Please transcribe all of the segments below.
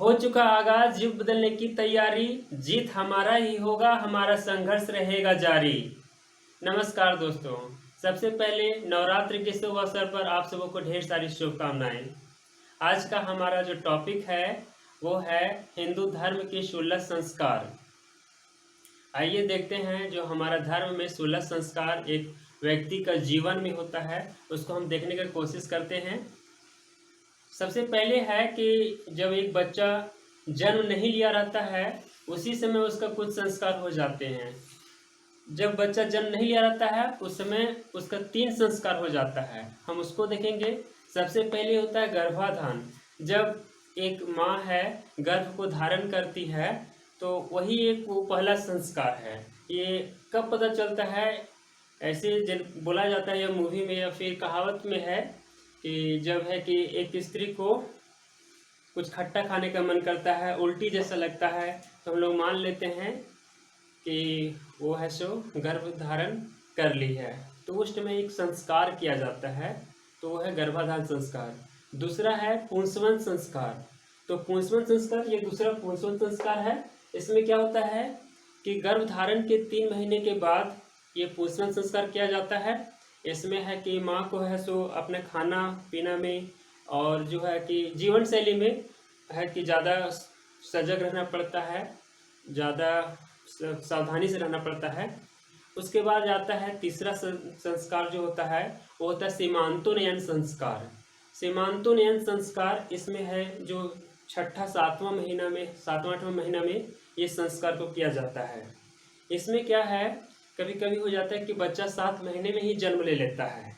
हो चुका आगाज, युग बदलने की तैयारी। जीत हमारा ही होगा, हमारा संघर्ष रहेगा जारी। नमस्कार दोस्तों, सबसे पहले नवरात्रि के शुभ अवसर पर आप सबों को ढेर सारी शुभकामनाएं। आज का हमारा जो टॉपिक है वो है हिंदू धर्म के 16 संस्कार। आइए देखते हैं जो हमारा धर्म में 16 संस्कार एक व्यक्ति का जीवन में होता है, उसको हम देखने की कोशिश करते हैं। सबसे पहले है कि जब एक बच्चा जन्म नहीं लिया रहता है उसी समय उसका कुछ संस्कार हो जाते हैं। जब बच्चा जन्म नहीं लिया रहता है उस समय उसका 3 संस्कार हो जाता है, हम उसको देखेंगे। सबसे पहले होता है गर्भाधान। जब एक माँ है गर्भ को धारण करती है तो वही एक वो पहला संस्कार है। ये कब पता चलता है? ऐसे बोला जाता है या मूवी में या फिर कहावत में है कि जब है कि एक स्त्री को कुछ खट्टा खाने का मन करता है, उल्टी जैसा लगता है, तो हम लोग मान लेते हैं कि वो है सो गर्भ धारण कर ली है, तो उस समय एक संस्कार किया जाता है, तो वो है गर्भाधान संस्कार। दूसरा है पुंसवन संस्कार। तो पुंसवन संस्कार ये दूसरा पुंसवन संस्कार है। इसमें क्या होता है कि गर्भ धारण के 3 महीने के बाद ये पुंसवन संस्कार किया जाता है। इसमें है कि माँ को है सो अपने खाना पीना में और जो है कि जीवन शैली में है कि ज़्यादा सजग रहना पड़ता है, ज़्यादा सावधानी से रहना पड़ता है। उसके बाद आता है तीसरा संस्कार जो होता है वो होता है सीमांतोन्नयन संस्कार। सीमांतोन्नयन संस्कार इसमें है जो 6-7वां महीना में 7वां-8वां महीना में ये संस्कार को किया जाता है। इसमें क्या है, कभी कभी हो जाता है कि बच्चा 7 महीने में ही जन्म ले लेता है,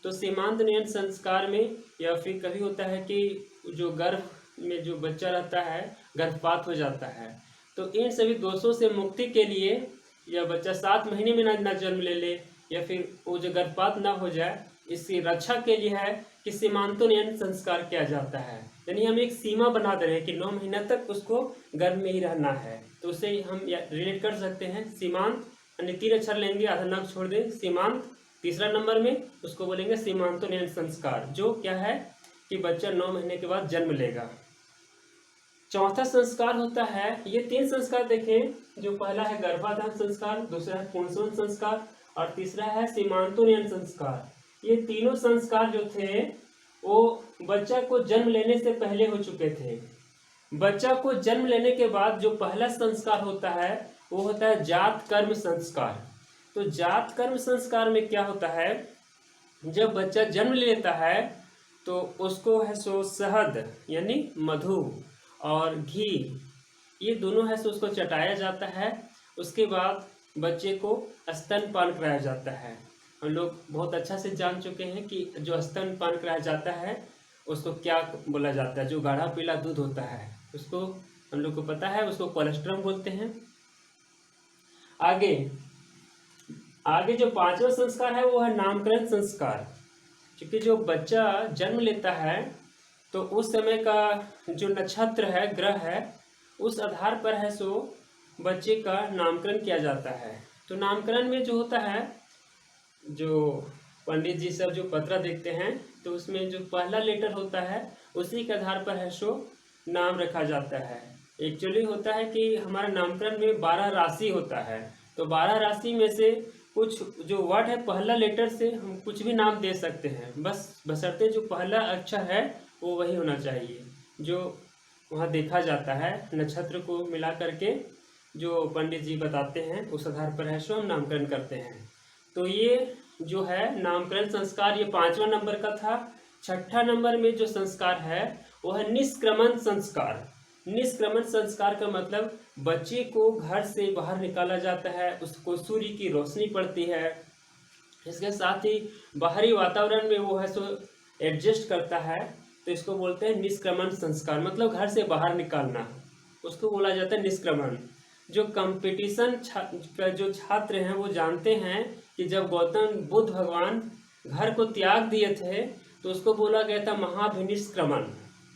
तो सीमांतोन्नयन संस्कार में या फिर कभी होता है कि जो गर्भ में जो बच्चा रहता है गर्भपात हो जाता है, तो इन सभी दोषों से मुक्ति के लिए या बच्चा 7 महीने में ना जन्म ले ले या फिर वो जो गर्भपात ना हो जाए, इसकी रक्षा के लिए है कि सीमांतोन्नयन संस्कार किया जाता है। यानी हम एक सीमा बना दे रहे हैं कि 9 महीना तक उसको गर्भ में ही रहना है, तो उसे हम रिलेट कर सकते हैं। सीमांत यानी 3 अक्षर लेंगे, आधा नग छोड़ दें, सीमांत। तीसरा नंबर में उसको बोलेंगे सीमांतोन्नयन संस्कार, जो क्या है कि बच्चा 9 महीने के बाद जन्म लेगा। चौथा संस्कार होता है, ये 3 संस्कार देखें, जो पहला है गर्भाधान संस्कार, दूसरा है पुंसवन संस्कार और तीसरा है सीमांतोन्नयन संस्कार। ये तीनों संस्कार जो थे वो बच्चा को जन्म लेने से पहले हो चुके थे। बच्चा को जन्म लेने के बाद जो पहला संस्कार होता है वो होता है जात कर्म संस्कार। तो जात कर्म संस्कार में क्या होता है, जब बच्चा जन्म लेता है तो उसको है सो शहद यानी मधु और घी, ये दोनों है सो उसको चटाया जाता है। उसके बाद बच्चे को स्तनपान कराया जाता है। हम लोग बहुत अच्छा से जान चुके हैं कि जो स्तनपान कराया जाता है उसको क्या बोला जाता है। जो गाढ़ा पीला दूध होता है उसको हम लोग को पता है, उसको कोलेस्ट्रम बोलते हैं। आगे जो 5वां संस्कार है वो है नामकरण संस्कार। क्योंकि जो बच्चा जन्म लेता है तो उस समय का जो नक्षत्र है, ग्रह है, उस आधार पर है सो बच्चे का नामकरण किया जाता है। तो नामकरण में जो होता है, जो पंडित जी सब जो पत्रा देखते हैं तो उसमें जो पहला लेटर होता है उसी के आधार पर है सो नाम रखा जाता है। एक्चुअली होता है कि हमारा नामकरण में 12 राशि होता है, तो 12 राशि में से कुछ जो वर्ड है पहला लेटर से हम कुछ भी नाम दे सकते हैं, बस बशर्ते जो पहला अक्षर है वो वही होना चाहिए जो वहाँ देखा जाता है। नक्षत्र को मिला करके जो पंडित जी बताते हैं उस आधार पर है सो हम नामकरण करते हैं। तो ये जो है नामकरण संस्कार ये 5वां नंबर का था। 6ठा नंबर में जो संस्कार है वो है निष्क्रमण संस्कार। निष्क्रमण संस्कार का मतलब बच्चे को घर से बाहर निकाला जाता है, उसको सूर्य की रोशनी पड़ती है, इसके साथ ही बाहरी वातावरण में वो है सो एडजस्ट करता है, तो इसको बोलते हैं निष्क्रमण संस्कार। मतलब घर से बाहर निकालना, उसको बोला जाता है निष्क्रमण। जो कंपटीशन का जो छात्र हैं वो जानते हैं कि जब गौतम बुद्ध भगवान घर को त्याग दिए थे तो उसको बोला गया था महाभिनिष्क्रमण।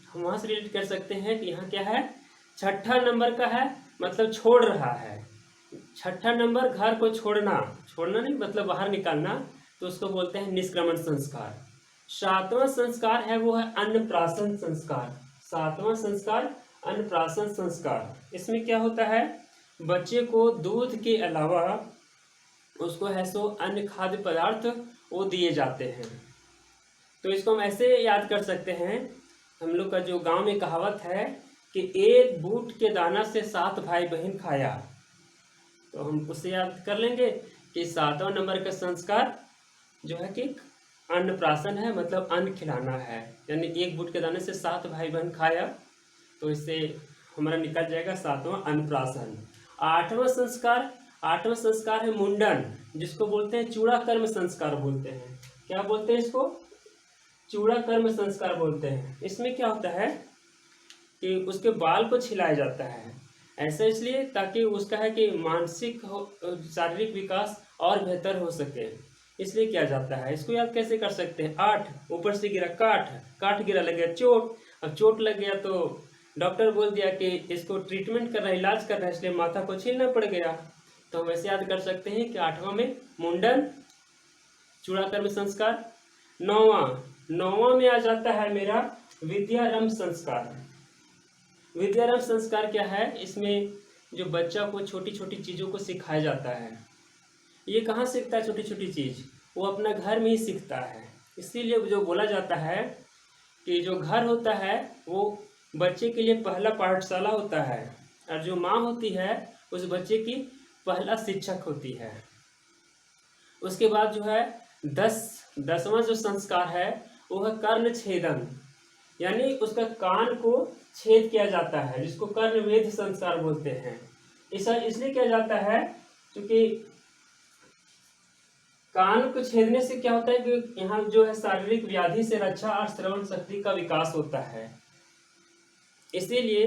हम वहाँ से रिलेट कर सकते हैं कि यहाँ क्या है, 6ठा नंबर का है, मतलब छोड़ रहा है। 6ठा नंबर घर को छोड़ना नहीं मतलब बाहर निकालना, तो उसको बोलते हैं निष्क्रमण संस्कार। 7वां संस्कार है वो है अन्नप्राशन संस्कार। 7वां संस्कार अन्नप्राशन संस्कार। इसमें क्या होता है, बच्चे को दूध के अलावा उसको है सो अन्य खाद्य पदार्थ वो दिए जाते हैं। तो इसको हम ऐसे याद कर सकते हैं, हम लोग का जो गांव में कहावत है कि एक बूट के दाना से 7 भाई बहन खाया, तो हम उससे याद कर लेंगे कि 7वां नंबर का संस्कार जो है कि अन्नप्राशन है, मतलब अन्न खिलाना है। यानी एक बूट के दाने से 7 भाई बहन खाया, तो इससे हमारा निकल जाएगा 7वां अन्नप्राशन। 8वां संस्कार है मुंडन, जिसको बोलते हैं चूड़ा कर्म संस्कार बोलते हैं। क्या बोलते हैं इसको? चूड़ा कर्म संस्कार बोलते हैं। इसमें क्या होता है कि उसके बाल को छिलाया जाता है, ऐसा इसलिए ताकि उसका है कि मानसिक शारीरिक विकास और बेहतर हो सके, इसलिए किया जाता है। इसको याद कैसे कर सकते हैं? 8 ऊपर से गिरा काठ गिरा, लग गया चोट। अब चोट लग गया तो डॉक्टर बोल दिया कि इसको ट्रीटमेंट करना, इलाज करना है, इसलिए माथा को छीलना पड़ गया। तो हम ऐसे याद कर सकते हैं कि 8वां में मुंडन, चूड़ा कर्म संस्कार। 9वां में आ जाता है मेरा विद्यारंभ संस्कार। विद्यारंभ संस्कार क्या है? इसमें जो बच्चा को छोटी छोटी चीज़ों को सिखाया जाता है। ये कहाँ सीखता है छोटी छोटी चीज़? वो अपना घर में ही सीखता है। इसीलिए जो बोला जाता है कि जो घर होता है वो बच्चे के लिए पहला पाठशाला होता है, और जो माँ होती है उस बच्चे की पहला शिक्षक होती है। उसके बाद जो है 10वां जो संस्कार है वो है कर्ण छेदन, यानी उसका कान को छेद किया जाता है, जिसको कर्णवेध संस्कार बोलते हैं। ऐसा इसलिए किया जाता है क्योंकि कान को छेदने से क्या होता है कि यहाँ जो है शारीरिक व्याधि से रक्षा और श्रवण शक्ति का विकास होता है। इसीलिए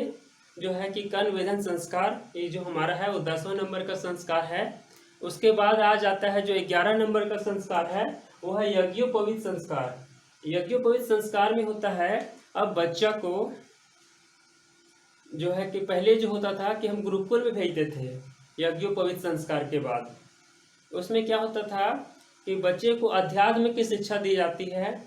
जो है कि कर्णवेधन संस्कार ये जो हमारा है वो 10वां नंबर का संस्कार है। उसके बाद आ जाता है जो 11 नंबर का संस्कार है वो है यज्ञोपवीत संस्कार। यज्ञोपवीत संस्कार में होता है, अब बच्चा को जो है कि पहले जो होता था कि हम गुरुकुल में भेजते थे, यज्ञोपवीत संस्कार के बाद उसमें क्या होता था कि बच्चे को अध्यात्म की शिक्षा दी जाती है,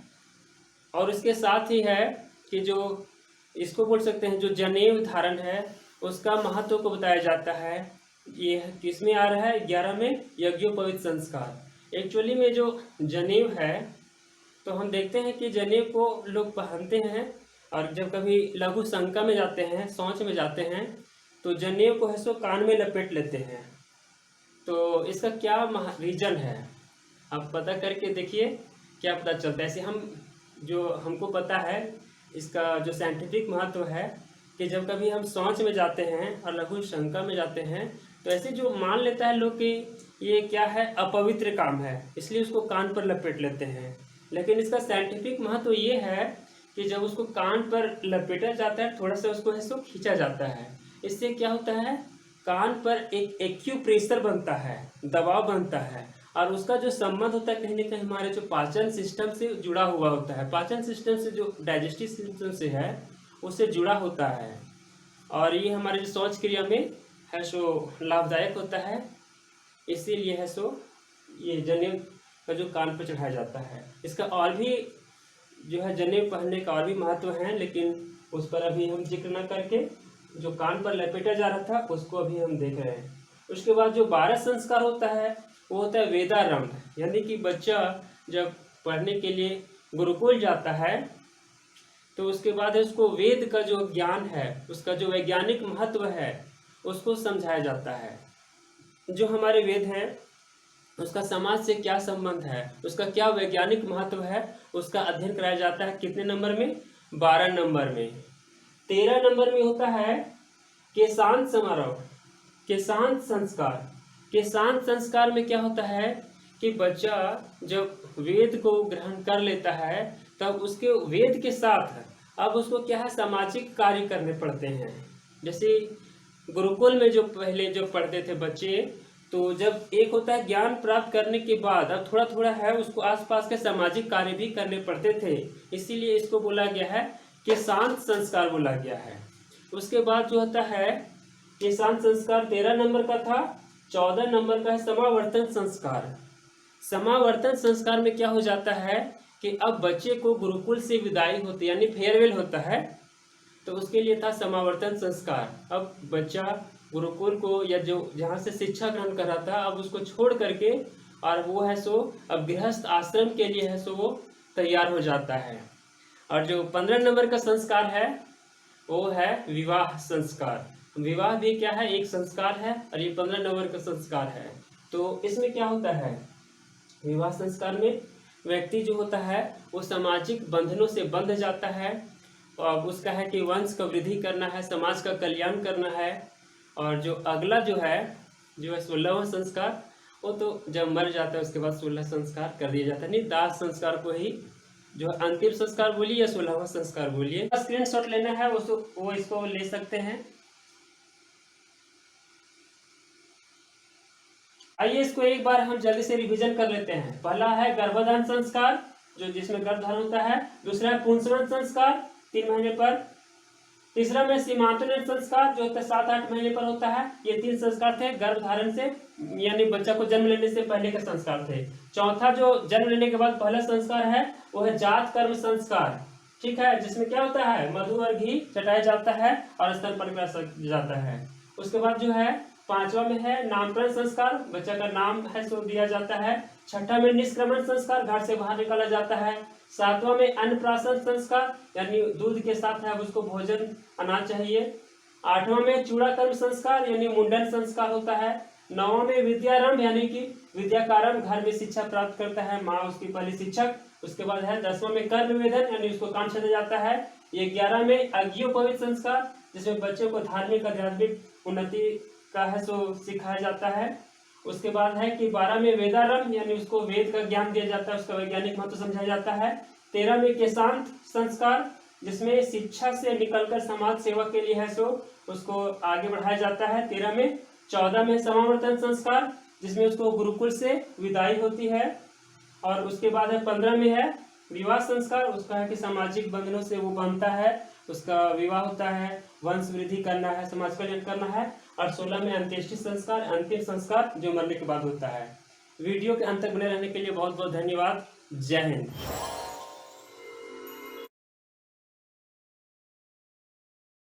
और उसके साथ ही है कि जो इसको बोल सकते हैं जो जनेऊ धारण है उसका महत्व को बताया जाता है। ये किसमें आ रहा है? 11 में यज्ञोपवीत संस्कार। एक्चुअली में जो जनेऊ है तो हम देखते हैं कि जनेऊ को लोग पहनते हैं, और जब कभी लघु शंका में जाते हैं, शौच में जाते हैं, तो जनेऊ को है सो कान में लपेट लेते हैं। तो इसका क्या रीजन है आप पता करके देखिए, क्या पता चलता है। ऐसे हम जो हमको पता है इसका जो साइंटिफिक महत्व है कि जब कभी हम शौच में जाते हैं और लघु शंका में जाते हैं, तो ऐसे जो मान लेता है लोग कि ये क्या है, अपवित्र काम है, इसलिए उसको कान पर लपेट लेते हैं। लेकिन इसका साइंटिफिक महत्व ये है कि जब उसको कान पर लपेटा जाता है, थोड़ा सा उसको है सो खींचा जाता है, इससे क्या होता है, कान पर एक एक्यूप्रेशर बनता है, दबाव बनता है, और उसका जो संबंध होता है कहीं ना कहीं हमारे जो पाचन सिस्टम से जुड़ा हुआ होता है। पाचन सिस्टम से जो डाइजेस्टिव सिस्टम से है उससे जुड़ा होता है, और ये हमारे जो शौच क्रिया में है सो लाभदायक होता है। इसीलिए है सो ये जनेऊ का जो कान पर चढ़ाया जाता है। इसका और भी जो है जनेऊ पहनने का और भी महत्व है, लेकिन उस पर अभी हम जिक्र न करके जो कान पर लपेटा जा रहा था उसको अभी हम देख रहे हैं। उसके बाद जो 12 संस्कार होता है वो होता है वेदारंभ, यानी कि बच्चा जब पढ़ने के लिए गुरुकुल जाता है तो उसके बाद उसको वेद का जो ज्ञान है, उसका जो वैज्ञानिक महत्व है उसको समझाया जाता है। जो हमारे वेद हैं उसका समाज से क्या संबंध है, उसका क्या वैज्ञानिक महत्व है, उसका अध्ययन कराया जाता है। कितने नंबर में? 12 नंबर में। 13 नंबर में होता है केशांत समारोह, केशांत संस्कार। केशांत संस्कार में क्या होता है कि बच्चा जब वेद को ग्रहण कर लेता है तब उसके वेद के साथ अब उसको क्या है, सामाजिक कार्य करने पड़ते हैं। जैसे गुरुकुल में जो पहले जो पढ़ते थे बच्चे, तो जब एक होता है ज्ञान प्राप्त करने के बाद अब थोड़ा थोड़ा है उसको आसपास के सामाजिक कार्य भी करने पड़ते थे, इसीलिए इसको बोला गया है केशांत संस्कार बोला गया है। उसके बाद जो होता है केशांत संस्कार 13 नंबर का था। 14 नंबर का है समावर्तन संस्कार। समावर्तन संस्कार में क्या हो जाता है कि अब बच्चे को गुरुकुल से विदाई होती है, यानी फेयरवेल होता है, तो उसके लिए था समावर्तन संस्कार। अब बच्चा गुरुकुल को या जो जहाँ से शिक्षा ग्रहण कर रहा था अब उसको छोड़ करके और वो है सो अब गृहस्थ आश्रम के लिए है सो वो तैयार हो जाता है। और जो 15 नंबर का संस्कार है वो है विवाह संस्कार। विवाह भी क्या है, एक संस्कार है, और ये 15 नंबर का संस्कार है। तो इसमें क्या होता है, विवाह संस्कार में व्यक्ति जो होता है वो सामाजिक बंधनों से बंध जाता है और उसका है कि वंश का वृद्धि करना है, समाज का कल्याण करना है। और जो अगला जो है 16वां संस्कार, वो तो जब मर जाता है उसके बाद 16 संस्कार कर दिया जाता है। नहीं, दाह संस्कार को ही जो अंतिम संस्कार बोलिए या 16वां संस्कार बोलिए। स्क्रीनशॉट लेना है वो इसको ले सकते हैं। आइए इसको एक बार हम जल्दी से रिवीजन कर लेते हैं। पहला है गर्भाधान संस्कार, जो जिसमें गर्भधारण होता है। दूसरा है पुंसवन संस्कार 3 महीने पर। तीसरा में सीमांतरण संस्कार जो होता है 7-8 महीने पर होता है। ये 3 संस्कार थे गर्भधारण से, यानी बच्चा को जन्म लेने से पहले के संस्कार थे। चौथा जो जन्म लेने के बाद पहला संस्कार है वो है जात कर्म संस्कार, ठीक है, जिसमें क्या होता है मधु और घी चटाया जाता है और स्तनपान कराया जाता है। उसके बाद जो है 5वां में है नामकरण संस्कार, बच्चा का नाम है सो दिया जाता है। 6ठा में निष्क्रमण संस्कार, घर से बाहर निकाला जाता है। 7वां में अन्नप्राशन संस्कार, यानी दूध के साथ है उसको भोजन आना चाहिए। 8वां में चूड़ाकर्म संस्कार यानी मुंडन संस्कार होता है। 9वां में विद्यारंभ यानी कि विद्या का आरंभ, घर में शिक्षा प्राप्त करता है, माँ उसकी पहली शिक्षक। उसके बाद है 10वां में कर्म वेदन यानी उसको काम छेड़ा जाता है। ये 11 में अज्ञोपवित संस्कार, जिसमें बच्चों को धार्मिक आध्यात्मिक उन्नति का है सो सिखाया जाता है। उसके बाद है कि 12 में वेदारंभ यानी उसको वेद का ज्ञान दिया जाता है, उसका वैज्ञानिक महत्व समझाया जाता है। 13 में केशांत संस्कार, जिसमें शिक्षा से निकलकर समाज सेवा के लिए है सो उसको आगे बढ़ाया जाता है 13 में। 14 में समावर्तन संस्कार, जिसमें उसको गुरुकुल से विदाई होती है। और उसके बाद है 15 में है विवाह संस्कार, उसका है कि सामाजिक बंधनों से वो बनता है, उसका विवाह होता है, वंश वृद्धि करना है, समाज कल्याण करना है। और 16 में अंत्येष्टि संस्कार, अंतिम संस्कार जो मरने के बाद होता है। वीडियो के अंत तक बने रहने के लिए बहुत बहुत धन्यवाद। जय हिंद।